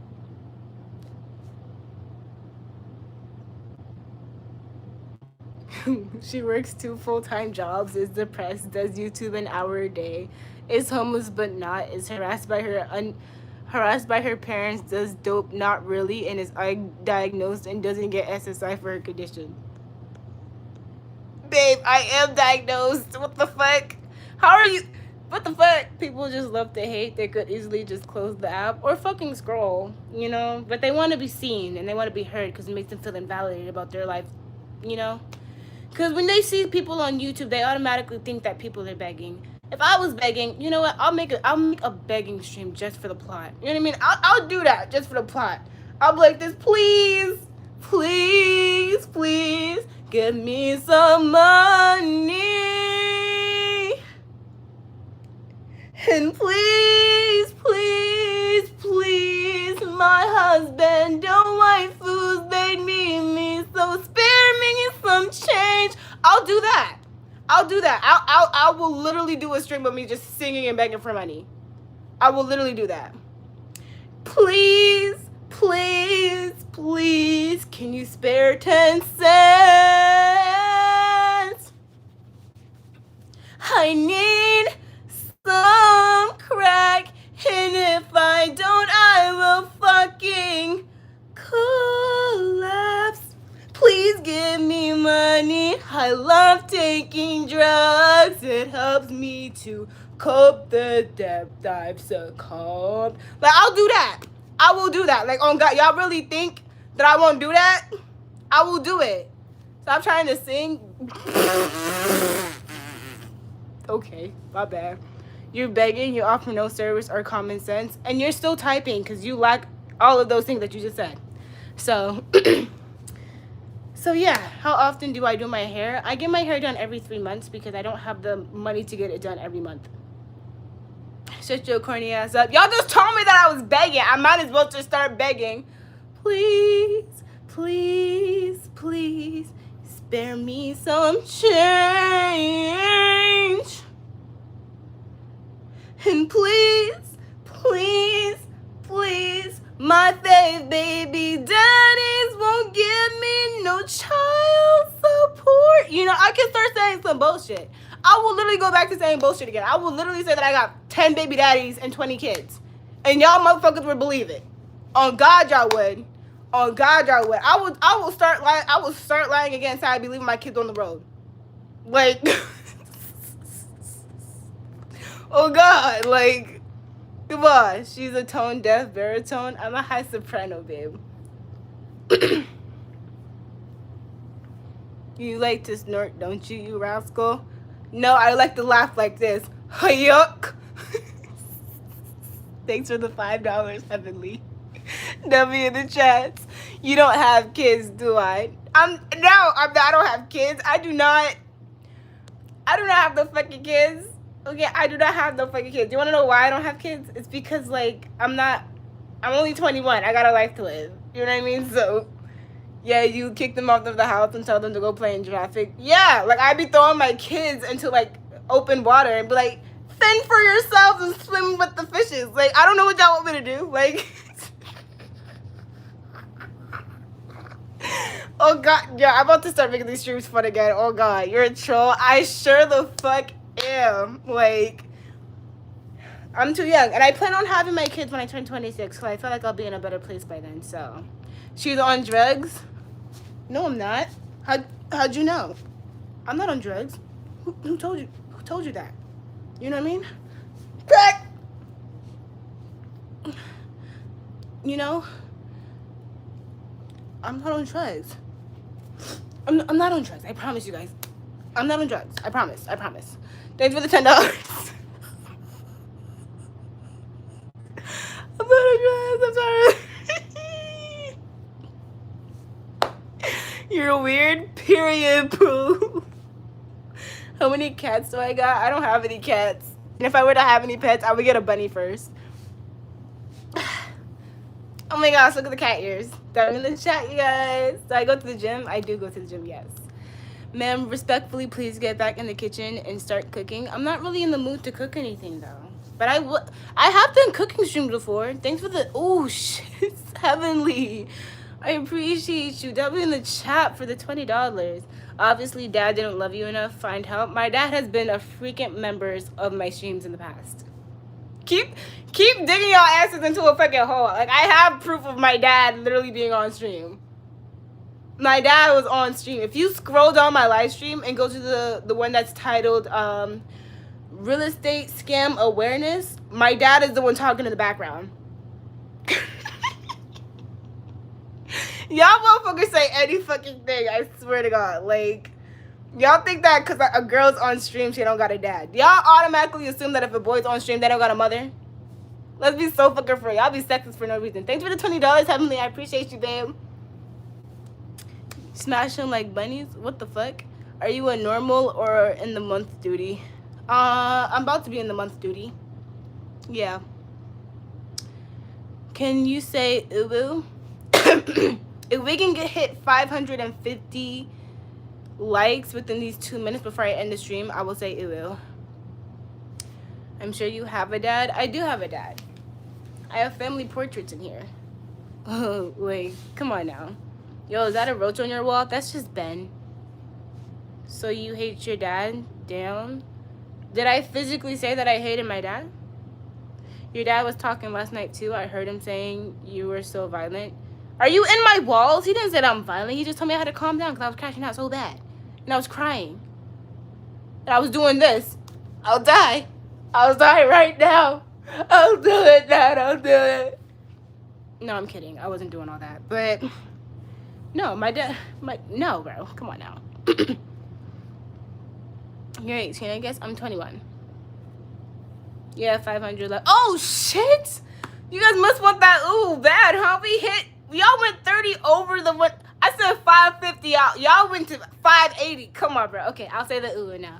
She works 2 full-time jobs, is depressed, does YouTube an hour a day, is homeless but not, is harassed by her parents, does dope not really, and is diagnosed and doesn't get SSI for her condition. Babe, I am diagnosed. What the fuck? How are you? What the fuck? People just love to hate. They could easily just close the app or fucking scroll, you know? But they want to be seen and they want to be heard because it makes them feel invalidated about their life, you know? Because when they see people on YouTube, they automatically think that people are begging. If I was begging, you know what? I'll make a begging stream just for the plot. You know what I mean? I'll do that just for the plot. I'll be like this, please, please, please. Give me some money. And please, please, please, my husband, don't waifus, they need me, so spare me some change. I'll do that. I will literally do a stream of me just singing and begging for money. I will literally do that. Please, please, please, can you spare 10 cents? I need some crack, and if I don't, I will fucking collapse. Please give me money. I love taking drugs. It helps me to cope the depth I've succumbed. Like, I'll do that. I will do that. Like, oh God, y'all really think that I won't do that? I will do it. Stop trying to sing. Okay, my bad. You're begging, you offer no service or common sense, and you're still typing because you lack all of those things that you just said. So, so yeah, how often do I do my hair? I get my hair done every 3 months because I don't have the money to get it done every month. Shut your corny ass up. Y'all just told me that I was begging. I might as well just start begging. Please, please, please, spare me some change. And please, please, please, my fave baby daddies won't give me no child support. You know, I can start saying some bullshit. I will literally go back to saying bullshit again. I will literally say that I got 10 baby daddies and 20 kids. And y'all motherfuckers would believe it. On God, y'all would. On God, y'all would. I will start lying again, so I'd be leaving my kids on the road. Like, Oh God, like, come on. She's a tone deaf baritone. I'm a high soprano, babe. You like to snort, don't you, you rascal? No, I like to laugh like this. Yuck. Thanks for the $5, Heavenly. W in the chats. You don't have kids, do I? I don't have kids. I do not have the fucking kids. Okay, I do not have no fucking kids. You wanna know why I don't have kids? It's because like I'm only 21. I got a life to live. You know what I mean? So yeah, you kick them out of the house and tell them to go play in traffic. Yeah, like I'd be throwing my kids into like open water and be like, fend for yourselves and swim with the fishes. Like, I don't know what y'all want me to do. Like, oh God, yeah, I'm about to start making these streams fun again. Oh God, you're a troll. I sure the fuck am. Like, I'm too young. And I plan on having my kids when I turn 26 because I feel like I'll be in a better place by then. So, she's on drugs? No, I'm not. How'd you know? I'm not on drugs. Who told you? Who told you that? You know what I mean? Crack! You know? I'm not on drugs. I'm not on drugs. I promise you guys. I'm not on drugs. I promise. Thanks for the $10. I'm not on drugs. I'm sorry. You're weird. Period. Poo. How many cats do I got? I don't have any cats. And if I were to have any pets, I would get a bunny first. Oh my gosh, look at the cat ears. Down in the chat, you guys. Do I go to the gym? I do go to the gym, yes. Ma'am, respectfully, please get back in the kitchen and start cooking. I'm not really in the mood to cook anything, though. But I have done cooking streams before. Thanks for the... Oh, shit. Heavenly. I appreciate you. W in the chat for the $20. Obviously, Dad didn't love you enough. Find help. My dad has been a frequent member of my streams in the past. Keep digging y'all asses into a fucking hole. Like, I have proof of my dad literally being on stream. My dad was on stream. If you scroll down my live stream and go to the one that's titled Real Estate Scam Awareness, my dad is the one talking in the background. Y'all motherfuckers say any fucking thing, I swear to God. Like, y'all think that because a girl's on stream, she don't got a dad. Y'all automatically assume that if a boy's on stream, they don't got a mother. Let's be so fucking free. Y'all be sexist for no reason. Thanks for the $20, Heavenly. I appreciate you, babe. Smash them like bunnies? What the fuck? Are you a normal or in the month duty? I'm about to be in the month duty. Yeah. Can you say ubu? If we can hit 550 likes within these 2 minutes before I end the stream, I will say ubu. I'm sure you have a dad. I do have a dad. I have family portraits in here. Oh, wait. Come on now. Yo, is that a roach on your wall? That's just Ben. So you hate your dad? Damn. Did I physically say that I hated my dad? Your dad was talking last night too. I heard him saying you were so violent. Are you in my walls? He didn't say that I'm violent. He just told me I had to calm down because I was crashing out so bad. And I was crying. And I was doing this. I'll die. I'll die right now. I'll do it, Dad. I'll do it. No, I'm kidding. I wasn't doing all that. But no, my dad. No, bro. Come on now. You're 18, I guess. I'm 21. Yeah, 500 left. Oh, shit. You guys must want that. Ooh, bad, huh? Y'all went 30 over the one. I said 550 out. Y'all went to 580. Come on, bro. Okay, I'll say the ooh now.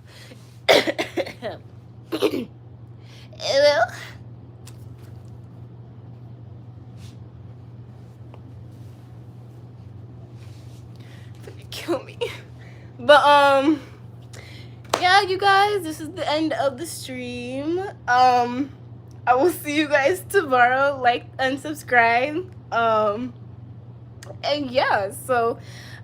Kill me. But yeah, you guys, this is the end of the stream. I will see you guys tomorrow. Like and subscribe. And yeah, so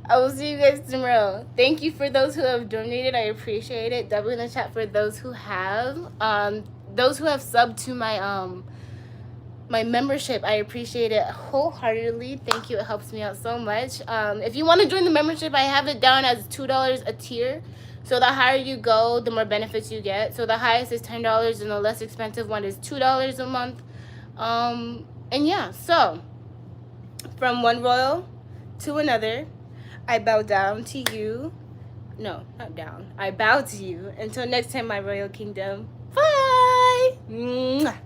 I will see you guys tomorrow. Thank you for those who have donated. I appreciate it. Double in the chat for those who have. Those who have subbed to my my membership, I appreciate it wholeheartedly. Thank you. It helps me out so much. If you want to join the membership, I have it down as $2 a tier. So the higher you go, the more benefits you get. So the highest is $10 and the less expensive one is $2 a month. And yeah, so from one royal to another, I bow down to you. No, not down. I bow to you. Until next time, my royal kingdom. Bye. Mwah.